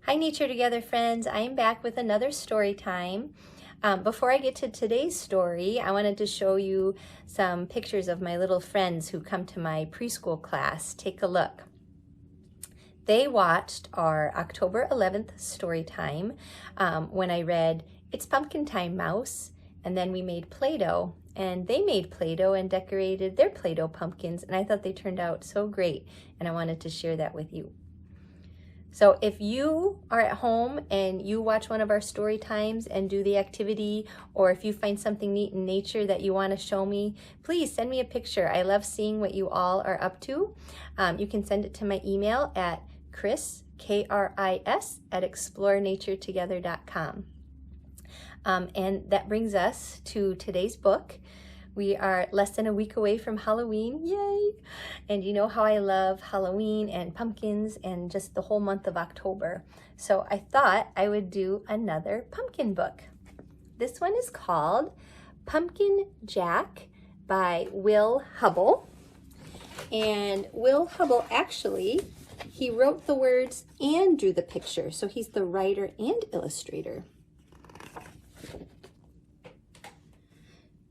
Hi Nature Together friends, I am back with another story time. Before I get to today's story, I wanted to show you some pictures of my little friends who come to my preschool class. Take a look. They watched our October 11th story time when I read It's Pumpkin Time, Mouse, and then we made Play-Doh, and they made Play-Doh and decorated their Play-Doh pumpkins, and I thought they turned out so great, and I wanted to share that with you. So if you are at home and you watch one of our story times and do the activity, or if you find something neat in nature that you want to show me, please send me a picture. I love seeing what you all are up to. You can send it to my email at Kris, K-R-I-S, @explorenaturetogether.com. And that brings us to today's book. We are less than a week away from Halloween, yay! And you know how I love Halloween and pumpkins and just the whole month of October. So I thought I would do another pumpkin book. This one is called Pumpkin Jack by Will Hubbell. And Will Hubbell actually, he wrote the words and drew the picture. So he's the writer and illustrator.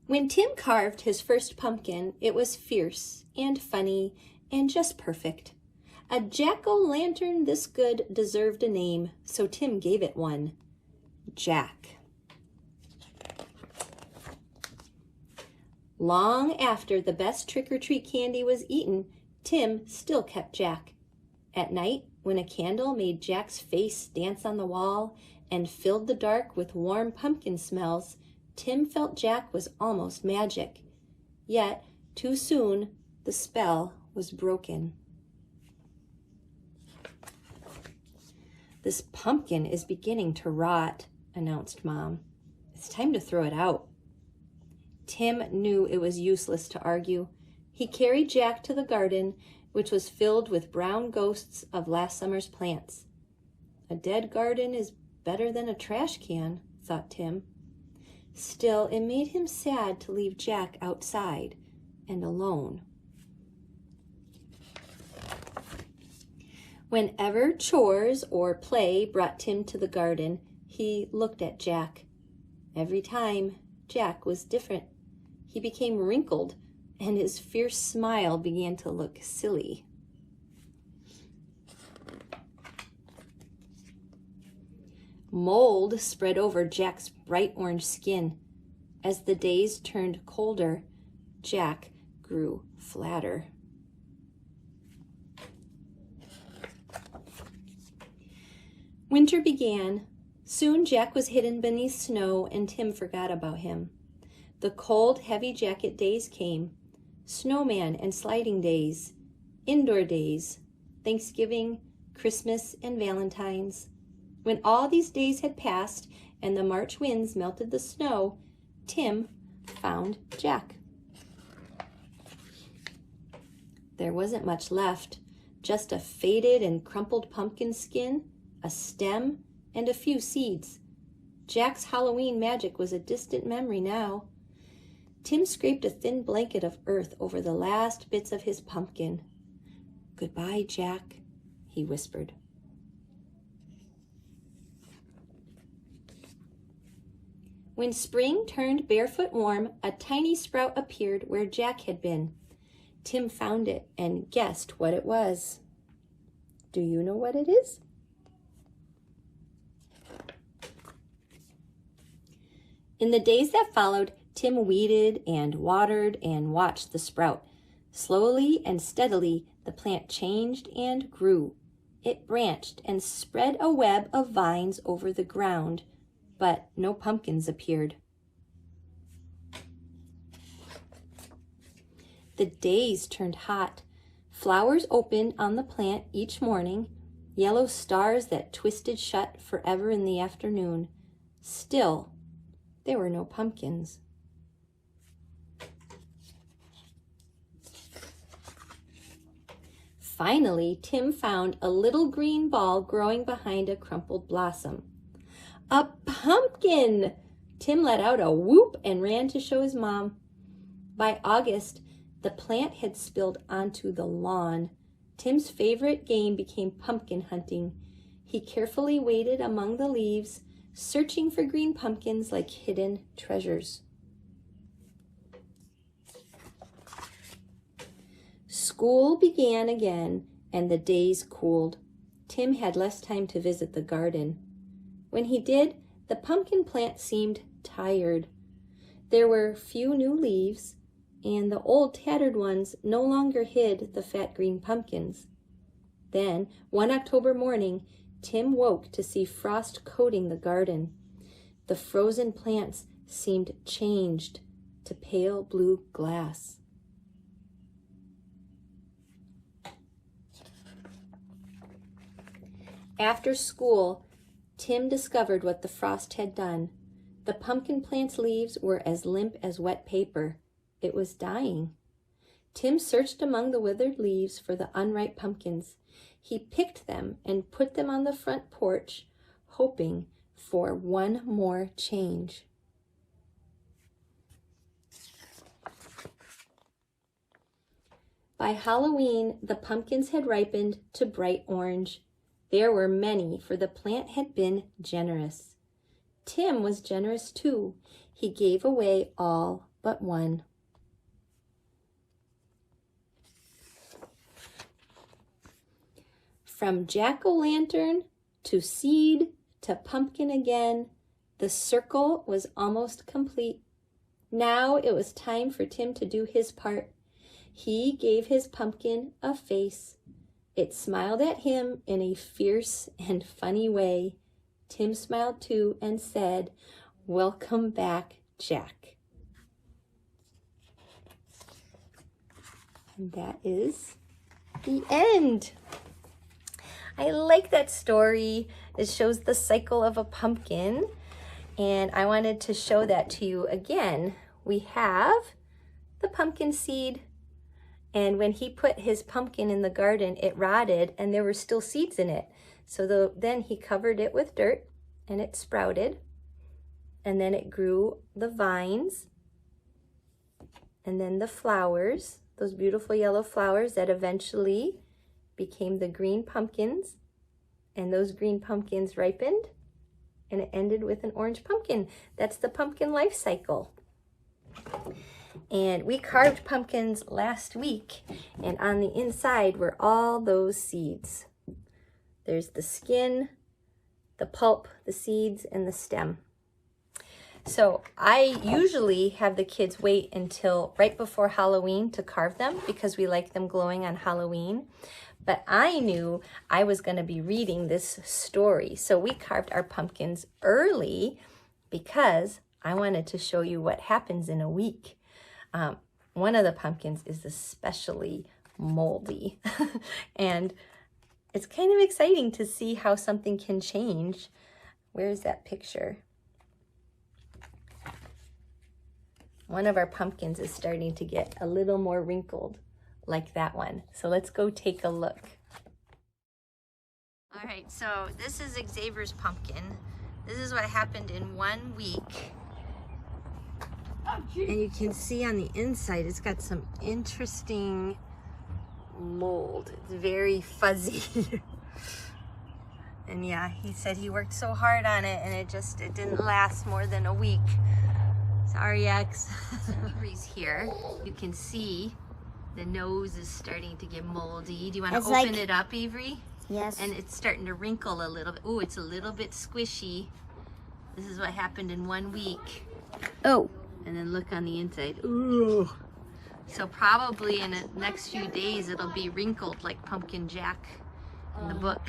When Tim carved his first pumpkin, it was fierce and funny and just perfect. A jack-o'-lantern this good deserved a name, so Tim gave it one, Jack. Long after the best trick-or-treat candy was eaten, Tim still kept Jack. At night, when a candle made Jack's face dance on the wall and filled the dark with warm pumpkin smells, Tim felt Jack was almost magic. Yet, too soon, the spell was broken. "This pumpkin is beginning to rot," announced Mom. "It's time to throw it out." Tim knew it was useless to argue. He carried Jack to the garden, which was filled with brown ghosts of last summer's plants. A dead garden is better than a trash can, thought Tim. Still, it made him sad to leave Jack outside and alone. Whenever chores or play brought Tim to the garden, he looked at Jack. Every time, Jack was different. He became wrinkled, and his fierce smile began to look silly. Mold spread over Jack's bright orange skin. As the days turned colder, Jack grew flatter. Winter began. Soon Jack was hidden beneath snow and Tim forgot about him. The cold, heavy jacket days came. Snowman and sliding days, indoor days, Thanksgiving, Christmas, and Valentine's. When all these days had passed and the March winds melted the snow, Tim found Jack. There wasn't much left, just a faded and crumpled pumpkin skin, a stem, and a few seeds. Jack's Halloween magic was a distant memory now. Tim scraped a thin blanket of earth over the last bits of his pumpkin. "Goodbye, Jack," he whispered. When spring turned barefoot warm, a tiny sprout appeared where Jack had been. Tim found it and guessed what it was. Do you know what it is? In the days that followed, Tim weeded and watered and watched the sprout. Slowly and steadily, the plant changed and grew. It branched and spread a web of vines over the ground, but no pumpkins appeared. The days turned hot. Flowers opened on the plant each morning, yellow stars that twisted shut forever in the afternoon. Still, there were no pumpkins. Finally, Tim found a little green ball growing behind a crumpled blossom. "A pumpkin!" Tim let out a whoop and ran to show his mom. By August, the plant had spilled onto the lawn. Tim's favorite game became pumpkin hunting. He carefully waded among the leaves, searching for green pumpkins like hidden treasures. School began again, and the days cooled. Tim had less time to visit the garden. When he did, the pumpkin plant seemed tired. There were few new leaves, and the old tattered ones no longer hid the fat green pumpkins. Then, one October morning, Tim woke to see frost coating the garden. The frozen plants seemed changed to pale blue glass. After school, Tim discovered what the frost had done. The pumpkin plant's leaves were as limp as wet paper. It was dying. Tim searched among the withered leaves for the unripe pumpkins. He picked them and put them on the front porch, hoping for one more change. By Halloween, the pumpkins had ripened to bright orange. There were many, for the plant had been generous. Tim was generous too. He gave away all but one. From jack-o'-lantern to seed to pumpkin again, the circle was almost complete. Now it was time for Tim to do his part. He gave his pumpkin a face. It smiled at him in a fierce and funny way. Tim smiled too and said, "Welcome back, Jack." And that is the end. I like that story. It shows the cycle of a pumpkin, and I wanted to show that to you again. We have the pumpkin seed, and when he put his pumpkin in the garden, it rotted and there were still seeds in it. So then he covered it with dirt and it sprouted, and then it grew the vines, and then the flowers, those beautiful yellow flowers that eventually became the green pumpkins, and those green pumpkins ripened, and it ended with an orange pumpkin. That's the pumpkin life cycle. And we carved pumpkins last week, and on the inside were all those seeds. There's the skin, the pulp, the seeds, and the stem. So I usually have the kids wait until right before Halloween to carve them because we like them glowing on Halloween. But I knew I was going to be reading this story. So we carved our pumpkins early because I wanted to show you what happens in a week. One of the pumpkins is especially moldy. And it's kind of exciting to see how something can change. Where's that picture? One of our pumpkins is starting to get a little more wrinkled, like that one. So let's go take a look. All right, so this is Xaviers Pumpkin. This is what happened in 1 week. And you can see on the inside, it's got some interesting mold. It's very fuzzy. And yeah, he said he worked so hard on it and it didn't last more than a week. Sorry, X. Avery's here. You can see the nose is starting to get moldy. Do you want to open it up, Avery? Yes. And it's starting to wrinkle a little bit. Ooh, it's a little bit squishy. This is what happened in 1 week. Oh. And then look on the inside. Ooh. So probably in the next few days, it'll be wrinkled like Pumpkin Jack in the book.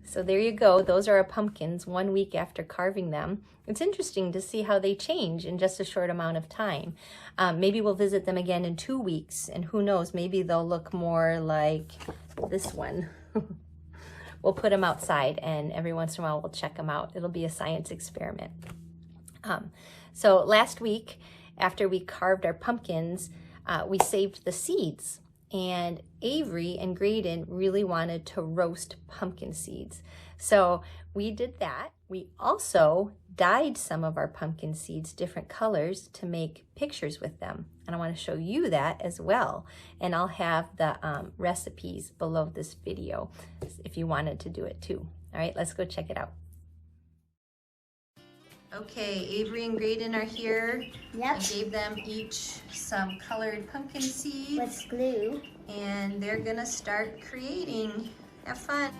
So there you go. Those are our pumpkins 1 week after carving them. It's interesting to see how they change in just a short amount of time. Maybe we'll visit them again in 2 weeks, and who knows, maybe they'll look more like this one. We'll put them outside, and every once in a while we'll check them out. It'll be a science experiment. So last week, after we carved our pumpkins, we saved the seeds. And Avery and Graydon really wanted to roast pumpkin seeds. So we did that. We also dyed some of our pumpkin seeds different colors to make pictures with them. And I want to show you that as well. And I'll have the recipes below this video if you wanted to do it too. All right, let's go check it out. Okay, Avery and Graydon are here. Yep. I gave them each some colored pumpkin seeds. With glue. And they're gonna start creating. Have fun.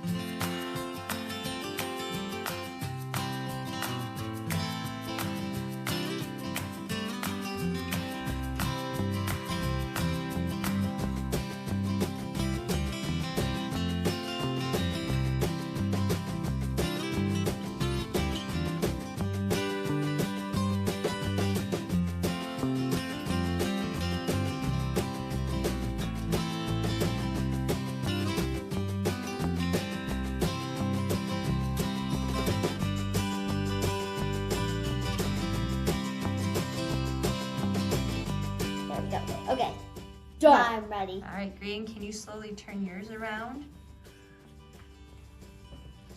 Okay, done. I'm ready. All right, Green, can you slowly turn yours around?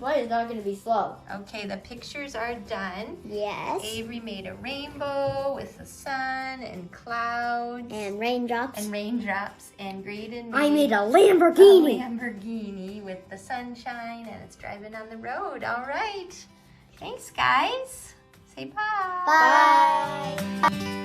Mine is not going to be slow. Okay, the pictures are done. Yes. Avery made a rainbow with the sun and clouds. And raindrops. And raindrops. And Graydon I made a a Lamborghini. Lamborghini with the sunshine and it's driving on the road. All right. Thanks, guys. Say bye. Bye.